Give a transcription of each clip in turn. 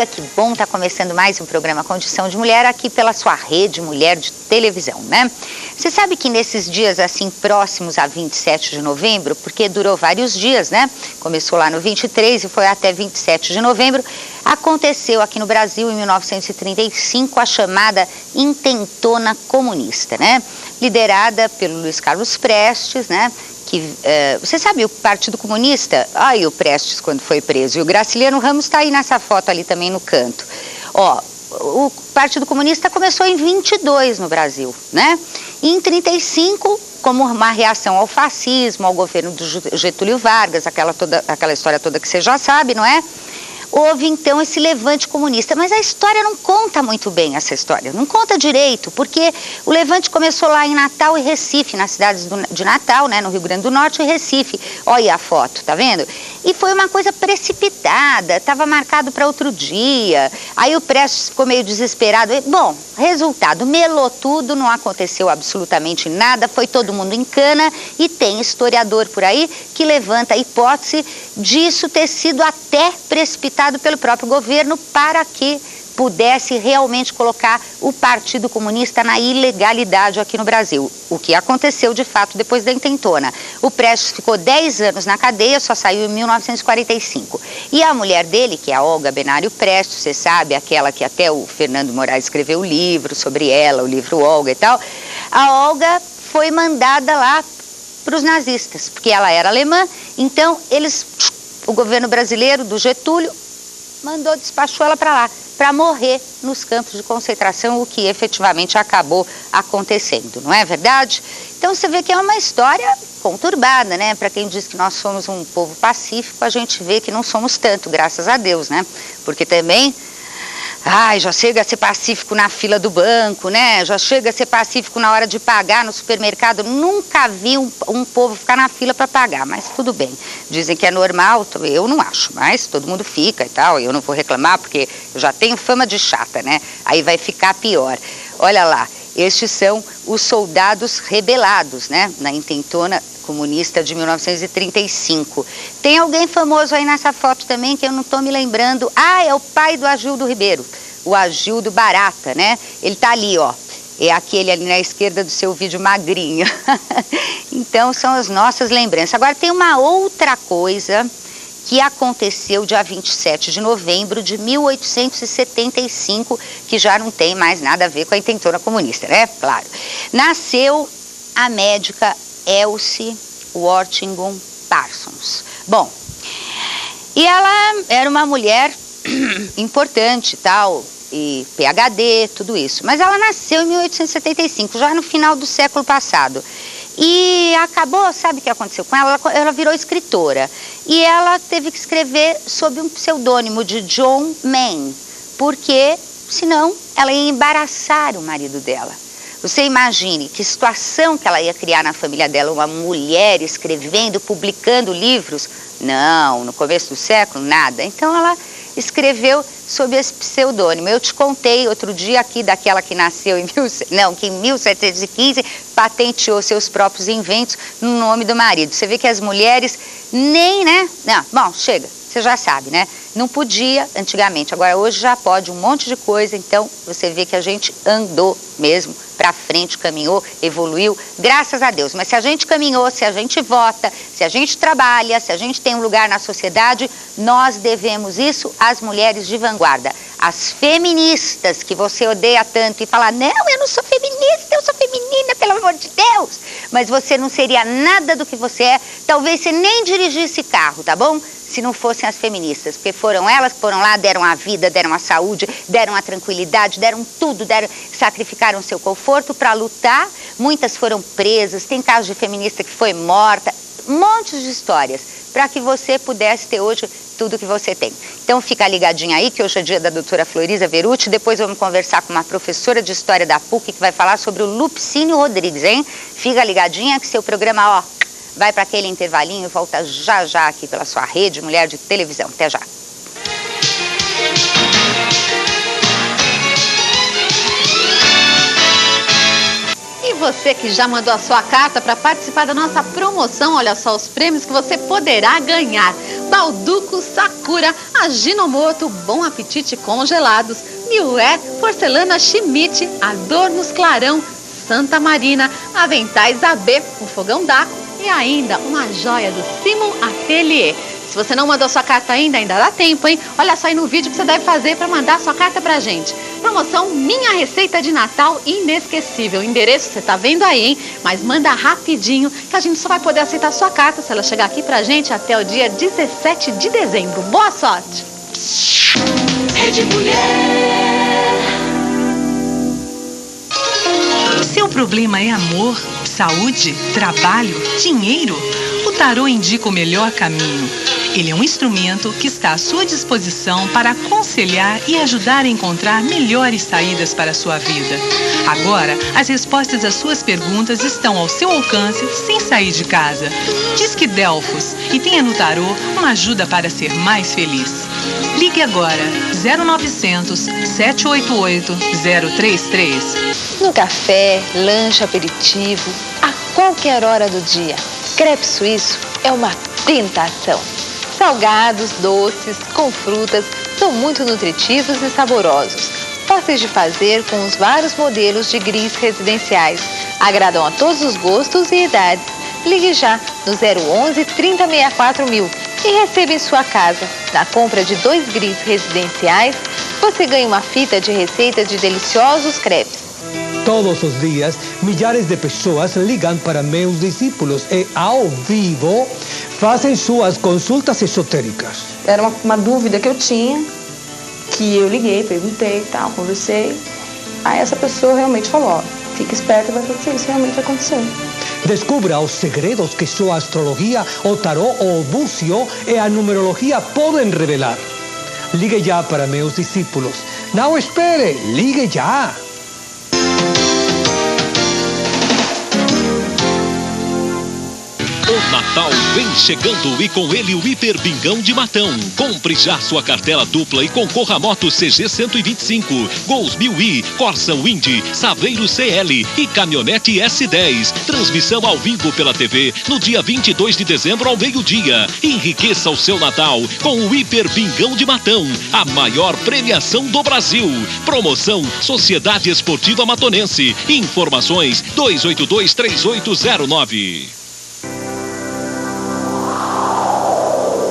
amiga, que bom tá começando mais um programa Condição de Mulher aqui pela sua rede Mulher de Televisão, né? Você sabe que nesses dias assim próximos a 27 de novembro, porque durou vários dias, né? Começou lá no 23 e foi até 27 de novembro, aconteceu aqui no Brasil em 1935 a chamada Intentona Comunista, né? Liderada pelo Luiz Carlos Prestes, né? Que, você sabe, o Partido Comunista, e o Prestes quando foi preso, e o Graciliano Ramos está aí nessa foto ali também no canto. Ó, o Partido Comunista começou em 22 no Brasil, né? E em 35, como uma reação ao fascismo, ao governo do Getúlio Vargas, aquela história toda que você já sabe, não é? Houve então esse levante comunista, mas a história não conta muito bem essa história, não conta direito, porque o levante começou lá em Natal e Recife, nas cidades de Natal, né, no Rio Grande do Norte e Recife. Olha aí a foto, tá vendo? E foi uma coisa precipitada, estava marcado para outro dia, aí o Prestes ficou meio desesperado. Bom, resultado, melou tudo, não aconteceu absolutamente nada, foi todo mundo em cana, e tem historiador por aí que levanta a hipótese disso ter sido até precipitado pelo próprio governo para que pudesse realmente colocar o Partido Comunista na ilegalidade aqui no Brasil. O que aconteceu de fato depois da intentona. O Prestes ficou 10 anos na cadeia, só saiu em 1945. E a mulher dele, que é a Olga Benário Prestes, você sabe, aquela que até o Fernando Moraes escreveu o livro sobre ela, o livro Olga e tal, a Olga foi mandada lá para os nazistas, porque ela era alemã, então o governo brasileiro do Getúlio despachou ela para lá, para morrer nos campos de concentração, o que efetivamente acabou acontecendo, não é verdade? Então você vê que é uma história conturbada, né? Para quem diz que nós somos um povo pacífico, a gente vê que não somos tanto, graças a Deus, né? Porque também, já chega a ser pacífico na fila do banco, né? Já chega a ser pacífico na hora de pagar no supermercado. Nunca vi um povo ficar na fila para pagar, mas tudo bem. Dizem que é normal, eu não acho, mas todo mundo fica e tal. Eu não vou reclamar porque eu já tenho fama de chata, né? Aí vai ficar pior. Olha lá, estes são os soldados rebelados, né? Na intentona comunista de 1935. Tem alguém famoso aí nessa foto também que eu não estou me lembrando. É o pai do Agildo Ribeiro, o Agildo Barata, né? Ele tá ali, ó. É aquele ali na esquerda do seu vídeo magrinho. Então são as nossas lembranças. Agora tem uma outra coisa que aconteceu dia 27 de novembro de 1875, que já não tem mais nada a ver com a intentona comunista, né? Claro. Nasceu a médica Elsie Worthington Parsons. Bom, e ela era uma mulher importante, tal, e PhD, tudo isso. Mas ela nasceu em 1875, já no final do século passado. E acabou, sabe o que aconteceu com ela? Ela virou escritora. E ela teve que escrever sob um pseudônimo de John Mayne, porque senão ela ia embaraçar o marido dela. Você imagine que situação que ela ia criar na família dela, uma mulher escrevendo, publicando livros? Não, no começo do século, nada. Então ela escreveu sob esse pseudônimo. Eu te contei outro dia aqui daquela que nasceu que em 1715 patenteou seus próprios inventos no nome do marido. Você vê que as mulheres nem, né? Não, bom, chega, você já sabe, né? Não podia antigamente, agora hoje já pode um monte de coisa, então você vê que a gente andou mesmo para frente, caminhou, evoluiu, graças a Deus. Mas se a gente caminhou, se a gente vota, se a gente trabalha, se a gente tem um lugar na sociedade, nós devemos isso às mulheres de vanguarda. As feministas que você odeia tanto e fala, não, eu não sou feminista, eu sou feminina, pelo amor de Deus. Mas você não seria nada do que você é, talvez você nem dirigisse carro, tá bom? Se não fossem as feministas, porque foram elas que foram lá, deram a vida, deram a saúde, deram a tranquilidade, deram tudo, sacrificaram seu conforto para lutar. Muitas foram presas, tem casos de feminista que foi morta, montes de histórias, para que você pudesse ter hoje tudo que você tem. Então fica ligadinha aí, que hoje é dia da doutora Florisa Verucci, depois vamos conversar com uma professora de História da PUC que vai falar sobre o Lupicínio Rodrigues, hein? Fica ligadinha que seu programa, vai para aquele intervalinho e volta já já aqui pela sua rede Mulher de Televisão. Até já. E você que já mandou a sua carta para participar da nossa promoção, olha só os prêmios que você poderá ganhar. Balduco Sakura, Ajinomoto, Bom Apetite Congelados, Miué, Porcelana Schmidt, Adornos Clarão, Santa Marina, Aventais AB, um fogão Daco e ainda uma joia do Simon Atelier. Se você não mandou sua carta ainda dá tempo, hein? Olha só aí no vídeo que você deve fazer para mandar sua carta pra gente. Promoção Minha Receita de Natal Inesquecível. O endereço você tá vendo aí, hein? Mas manda rapidinho que a gente só vai poder aceitar sua carta se ela chegar aqui pra gente até o dia 17 de dezembro. Boa sorte! Rede Mulher. Seu problema é amor, saúde, trabalho, dinheiro? O tarô indica o melhor caminho. Ele é um instrumento que está à sua disposição para aconselhar e ajudar a encontrar melhores saídas para a sua vida. Agora, as respostas às suas perguntas estão ao seu alcance sem sair de casa. Disque Delfos e tenha no tarô uma ajuda para ser mais feliz. Ligue agora 0900 788 033. No café, lanche, aperitivo, a qualquer hora do dia. Crepe suíço é uma tentação. Salgados, doces, com frutas, são muito nutritivos e saborosos. Fáceis de fazer com os vários modelos de gris residenciais. Agradam a todos os gostos e idades. Ligue já no 011 3064 1000 e receba em sua casa. Na compra de 2 gris residenciais, você ganha uma fita de receita de deliciosos crepes. Todos os dias, milhares de pessoas ligam para meus discípulos e, ao vivo, fazem suas consultas esotéricas. Era uma dúvida que eu tinha, que eu liguei, perguntei e tal, conversei. Aí essa pessoa realmente falou, ó, fica esperta, vai acontecer, isso realmente aconteceu. Descubra os segredos que só a astrologia, o tarô, o búzio e a numerologia podem revelar. Ligue já para meus discípulos. Não espere, ligue já. O Natal vem chegando e com ele o Hiper Bingão de Matão. Compre já sua cartela dupla e concorra a moto CG 125, Gols 1000i, Corsa Wind, Saveiro CL e caminhonete S10. Transmissão ao vivo pela TV no dia 22 de dezembro ao meio-dia. Enriqueça o seu Natal com o Hiper Bingão de Matão, a maior premiação do Brasil. Promoção Sociedade Esportiva Matonense. Informações 2823809.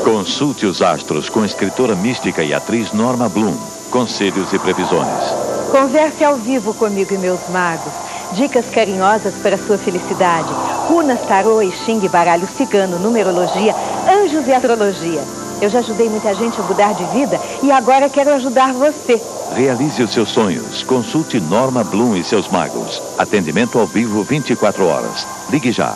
Consulte os astros com a escritora mística e atriz Norma Bloom. Conselhos e previsões. Converse ao vivo comigo e meus magos. Dicas carinhosas para sua felicidade. Runas, tarô, I Ching, baralho cigano, numerologia, anjos e astrologia. Eu já ajudei muita gente a mudar de vida e agora quero ajudar você. Realize os seus sonhos. Consulte Norma Bloom e seus magos. Atendimento ao vivo 24 horas. Ligue já.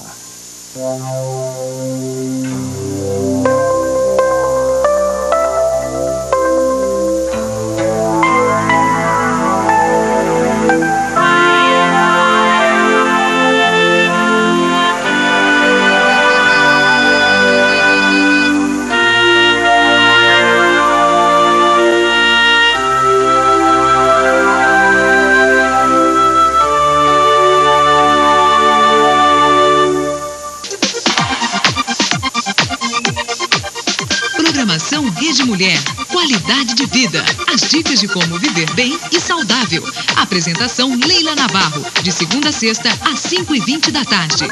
Rede Mulher, qualidade de vida. As dicas de como viver bem e saudável. Apresentação Leila Navarro, de segunda a sexta, às 5h20 da tarde.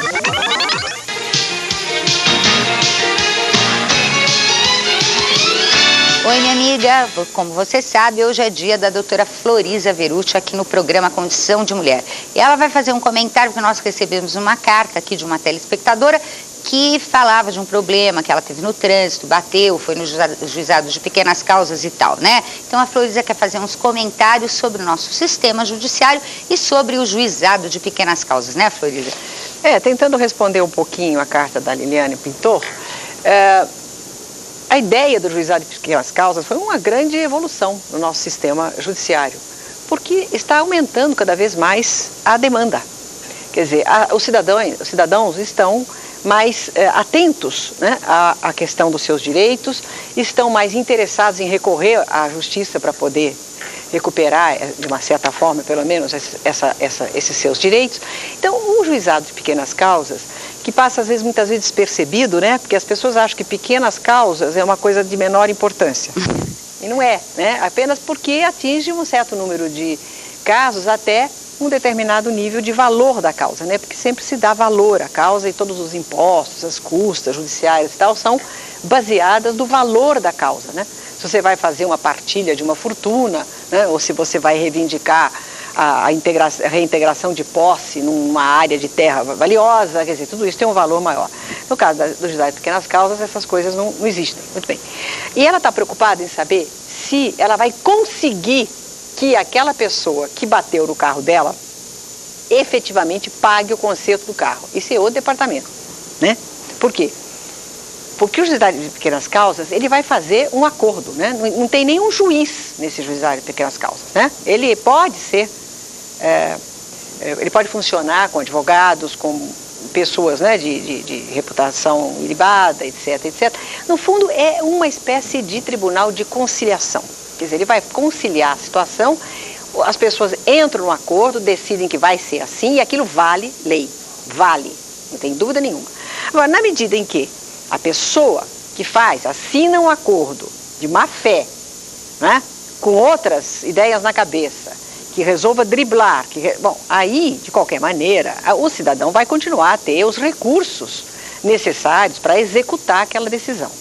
Oi, minha amiga, como você sabe, hoje é dia da doutora Floriza Verucci aqui no programa Condição de Mulher. E ela vai fazer um comentário, porque nós recebemos uma carta aqui de uma telespectadora que falava de um problema que ela teve no trânsito, bateu, foi no juizado de pequenas causas e tal, né? Então a Floriza quer fazer uns comentários sobre o nosso sistema judiciário e sobre o juizado de pequenas causas, né, Floriza? Tentando responder um pouquinho a carta da Liliane Pintor, a ideia do juizado de pequenas causas foi uma grande evolução no nosso sistema judiciário, porque está aumentando cada vez mais a demanda. Quer dizer, os cidadãos estão mais atentos, né, à questão dos seus direitos, estão mais interessados em recorrer à justiça para poder recuperar, de uma certa forma, pelo menos, esses seus direitos. Então, o juizado de pequenas causas, que passa muitas vezes despercebido, né? Porque as pessoas acham que pequenas causas é uma coisa de menor importância. E não é, né? Apenas porque atinge um certo número de casos até um determinado nível de valor da causa, né? Porque sempre se dá valor à causa e todos os impostos, as custas judiciárias e tal, são baseadas no valor da causa, né? Se você vai fazer uma partilha de uma fortuna, né? Ou se você vai reivindicar a reintegração de posse numa área de terra valiosa, quer dizer, tudo isso tem um valor maior. No caso do juizado de pequenas causas, essas coisas não existem. Muito bem. E ela está preocupada em saber se ela vai conseguir que aquela pessoa que bateu no carro dela efetivamente pague o conserto do carro. Isso é outro departamento, né? Por quê? Porque o juizado de pequenas causas, ele vai fazer um acordo, né? Não tem nenhum juiz nesse juizado de pequenas causas, né? Ele pode ser, ele pode funcionar com advogados, com pessoas, né, de reputação ilibada, etc, etc. No fundo, é uma espécie de tribunal de conciliação. Quer dizer, ele vai conciliar a situação, as pessoas entram no acordo, decidem que vai ser assim e aquilo vale lei, vale, não tem dúvida nenhuma. Agora, na medida em que a pessoa que assina um acordo de má fé, né, com outras ideias na cabeça, que resolva driblar, bom, aí, de qualquer maneira, o cidadão vai continuar a ter os recursos necessários para executar aquela decisão.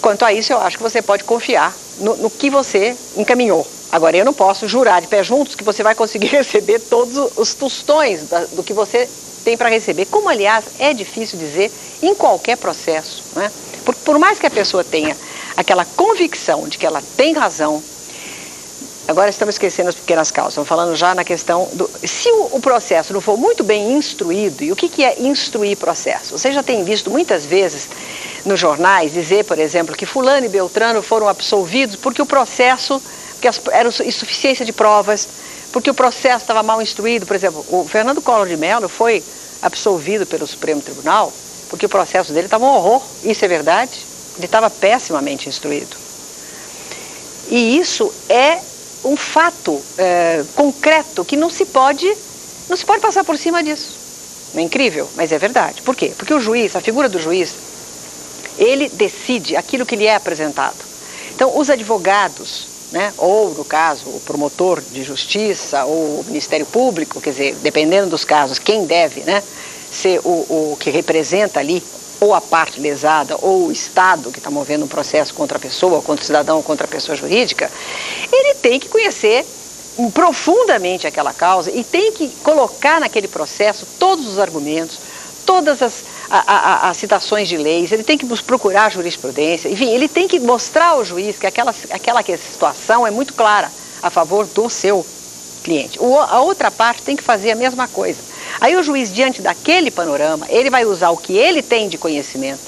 Quanto a isso, eu acho que você pode confiar no que você encaminhou. Agora, eu não posso jurar de pé juntos que você vai conseguir receber todos os tostões do que você tem para receber. Como, aliás, é difícil dizer em qualquer processo, né? Por mais que a pessoa tenha aquela convicção de que ela tem razão. Agora estamos esquecendo as pequenas causas, estamos falando já na questão do... Se o processo não for muito bem instruído, e o que é instruir processo? Você já tem visto muitas vezes nos jornais dizer, por exemplo, que fulano e beltrano foram absolvidos porque o processo, porque era insuficiência de provas, porque o processo estava mal instruído. Por exemplo, o Fernando Collor de Mello foi absolvido pelo Supremo Tribunal porque o processo dele estava um horror. Isso é verdade? Ele estava pessimamente instruído. E isso é um fato concreto que não se pode passar por cima disso. Não é incrível? Mas é verdade. Por quê? Porque o juiz, a figura do juiz, ele decide aquilo que lhe é apresentado. Então, os advogados, né, ou, no caso, o promotor de justiça ou o Ministério Público, quer dizer, dependendo dos casos, quem deve, né, ser o que representa ali ou a parte lesada, ou o Estado que está movendo um processo contra a pessoa, contra o cidadão, contra a pessoa jurídica, ele tem que conhecer profundamente aquela causa e tem que colocar naquele processo todos os argumentos, todas as citações de leis, ele tem que procurar jurisprudência, enfim, ele tem que mostrar ao juiz que aquela situação é muito clara a favor do seu cliente. A outra parte tem que fazer a mesma coisa. Aí o juiz, diante daquele panorama, ele vai usar o que ele tem de conhecimento,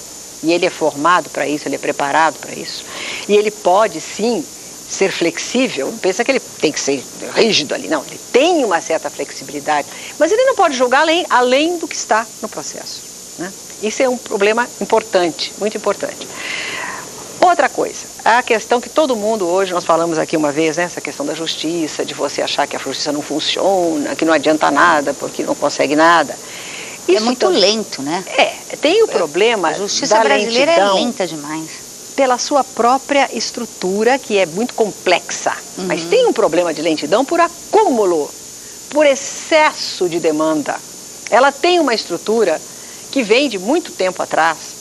e ele é formado para isso, ele é preparado para isso, e ele pode, sim, ser flexível. Não pensa que ele tem que ser rígido ali, não, ele tem uma certa flexibilidade, mas ele não pode julgar além do que está no processo, né? Isso é um problema importante, muito importante. Outra coisa, a questão que todo mundo hoje, nós falamos aqui uma vez, né, essa questão da justiça, de você achar que a justiça não funciona, que não adianta nada, porque não consegue nada. Isso é muito lento, né? Tem o problema da justiça brasileira lentidão, é lenta demais. Pela sua própria estrutura, que é muito complexa. Mas tem um problema de lentidão por acúmulo, por excesso de demanda. Ela tem uma estrutura que vem de muito tempo atrás,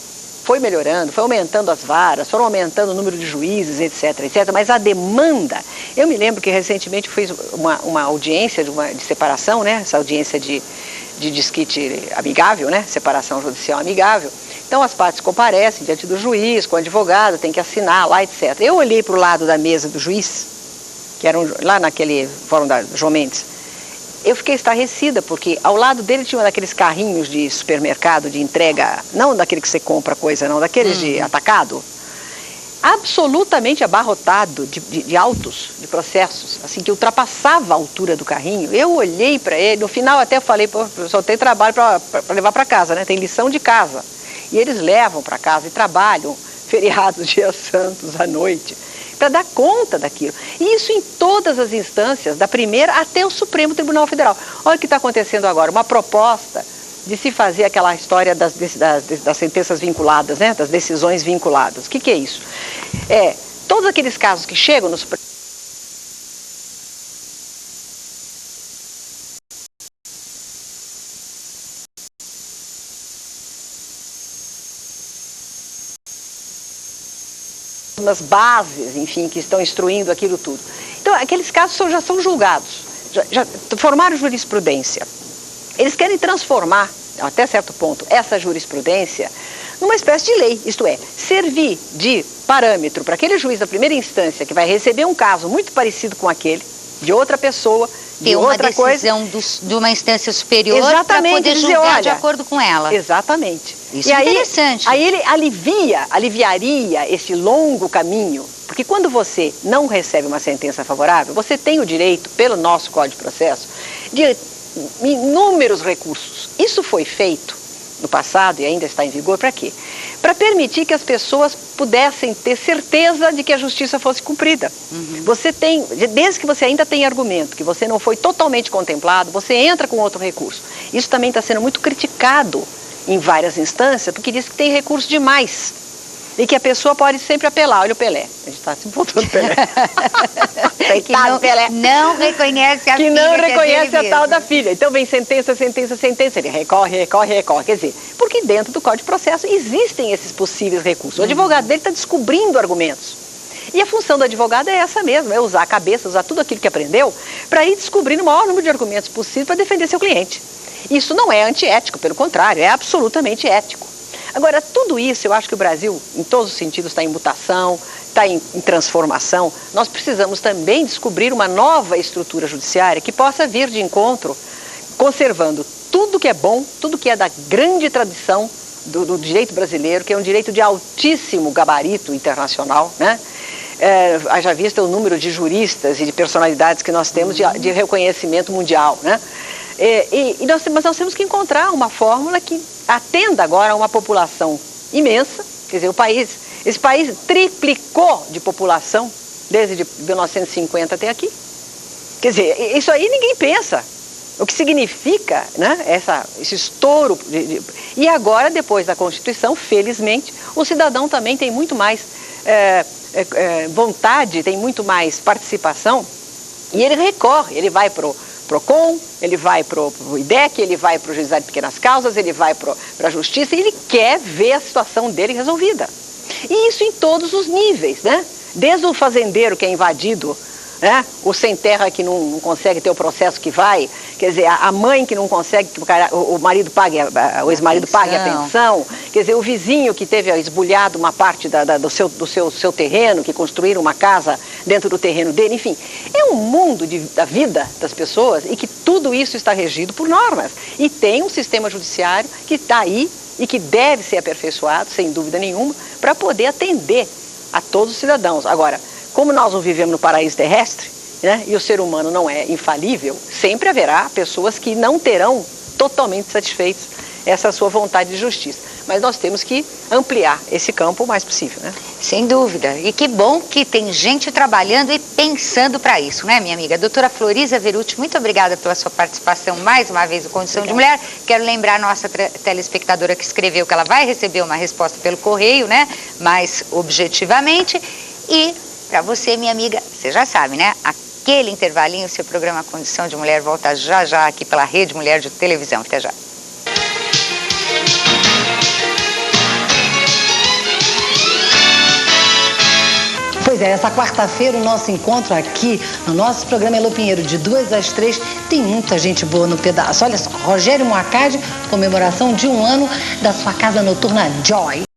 foi melhorando, foi aumentando as varas, foram aumentando o número de juízes, etc, etc. Mas a demanda... Eu me lembro que recentemente fiz uma audiência de separação, né? Essa audiência de desquite amigável, né? Separação judicial amigável. Então as partes comparecem diante do juiz, com o advogado, tem que assinar lá, etc. Eu olhei para o lado da mesa do juiz, que era lá naquele fórum da João Mendes. Eu fiquei estarrecida, porque ao lado dele tinha um daqueles carrinhos de supermercado, de entrega, não daquele que você compra coisa, não, daqueles de atacado, absolutamente abarrotado de autos, de processos, assim, que ultrapassava a altura do carrinho. Eu olhei para ele, no final até eu falei, pô, só tem trabalho para levar para casa, né? Tem lição de casa. E eles levam para casa e trabalham feriados, dias santos, à noite, para dar conta daquilo. E isso em todas as instâncias, da primeira até o Supremo Tribunal Federal. Olha o que está acontecendo agora, uma proposta de se fazer aquela história das sentenças vinculadas, né? Das decisões vinculadas. O que é isso? Todos aqueles casos que chegam no Supremo nas bases, enfim, que estão instruindo aquilo tudo. Então, aqueles casos já são julgados, já formaram jurisprudência. Eles querem transformar, até certo ponto, essa jurisprudência numa espécie de lei, isto é, servir de parâmetro para aquele juiz da primeira instância que vai receber um caso muito parecido com aquele, de outra pessoa, de outra coisa. Ter uma decisão de uma instância superior para poder dizer, julgar olha, de acordo com ela. Exatamente. Isso é interessante. Aí ele aliviaria esse longo caminho, porque quando você não recebe uma sentença favorável, você tem o direito, pelo nosso Código de Processo, de inúmeros recursos. Isso foi feito no passado e ainda está em vigor para quê? Para permitir que as pessoas pudessem ter certeza de que a justiça fosse cumprida. Você tem, desde que você ainda tem argumento, que você não foi totalmente contemplado, você entra com outro recurso. Isso também está sendo muito criticado em várias instâncias, porque diz que tem recurso demais. E que a pessoa pode sempre apelar. Olha o Pelé. A gente está se voltando Pelé. Que não reconhece a filha. Que não reconhece a tal da filha. Então vem sentença. Ele recorre. Quer dizer, porque dentro do Código de Processo existem esses possíveis recursos. O advogado dele está descobrindo argumentos. E a função do advogado é essa mesmo, é usar a cabeça, usar tudo aquilo que aprendeu para ir descobrindo o maior número de argumentos possível para defender seu cliente. Isso não é antiético, pelo contrário, é absolutamente ético. Agora, tudo isso, eu acho que o Brasil, em todos os sentidos, está em mutação, está em transformação. Nós precisamos também descobrir uma nova estrutura judiciária que possa vir de encontro, conservando tudo que é bom, tudo que é da grande tradição do direito brasileiro, que é um direito de altíssimo gabarito internacional, né? Haja vista o número de juristas e de personalidades que nós temos de reconhecimento mundial, né? Mas nós temos que encontrar uma fórmula que atenda agora a uma população imensa. Quer dizer, esse país triplicou de população desde 1950 até aqui. Quer dizer, isso aí ninguém pensa. O que significa, né, esse estouro. E agora, depois da Constituição, felizmente, o cidadão também tem muito mais vontade, tem muito mais participação. E ele recorre, ele vai para o PROCON, ele vai para o IDEC, ele vai para o Juizado de Pequenas Causas, ele vai para a Justiça e ele quer ver a situação dele resolvida. E isso em todos os níveis, né? Desde o fazendeiro que é invadido, né? O sem terra que não consegue ter o processo que vai, quer dizer, a mãe que não consegue que o marido pague, o ex-marido pague a pensão, quer dizer, o vizinho que teve esbulhado uma parte do seu terreno, que construíram uma casa dentro do terreno dele, enfim, é um mundo da vida das pessoas e que tudo isso está regido por normas. E tem um sistema judiciário que está aí e que deve ser aperfeiçoado, sem dúvida nenhuma, para poder atender a todos os cidadãos. Agora, como nós não vivemos no paraíso terrestre, né, e o ser humano não é infalível, sempre haverá pessoas que não terão totalmente satisfeitos essa sua vontade de justiça. Mas nós temos que ampliar esse campo o mais possível, né? Sem dúvida. E que bom que tem gente trabalhando e pensando para isso, né, minha amiga? Doutora Floriza Verucci, muito obrigada pela sua participação mais uma vez no Condição de Mulher. Quero lembrar a nossa telespectadora que escreveu que ela vai receber uma resposta pelo correio, né? Mais objetivamente. E para você, minha amiga, você já sabe, né? Aquele intervalinho, o seu programa Condição de Mulher volta já aqui pela Rede Mulher de Televisão. Até já. Pois é, essa quarta-feira o nosso encontro aqui no nosso programa Elô Pinheiro, de 2 às 3, tem muita gente boa no pedaço. Olha só, Rogério Moacade, comemoração de 1 ano da sua casa noturna Joy.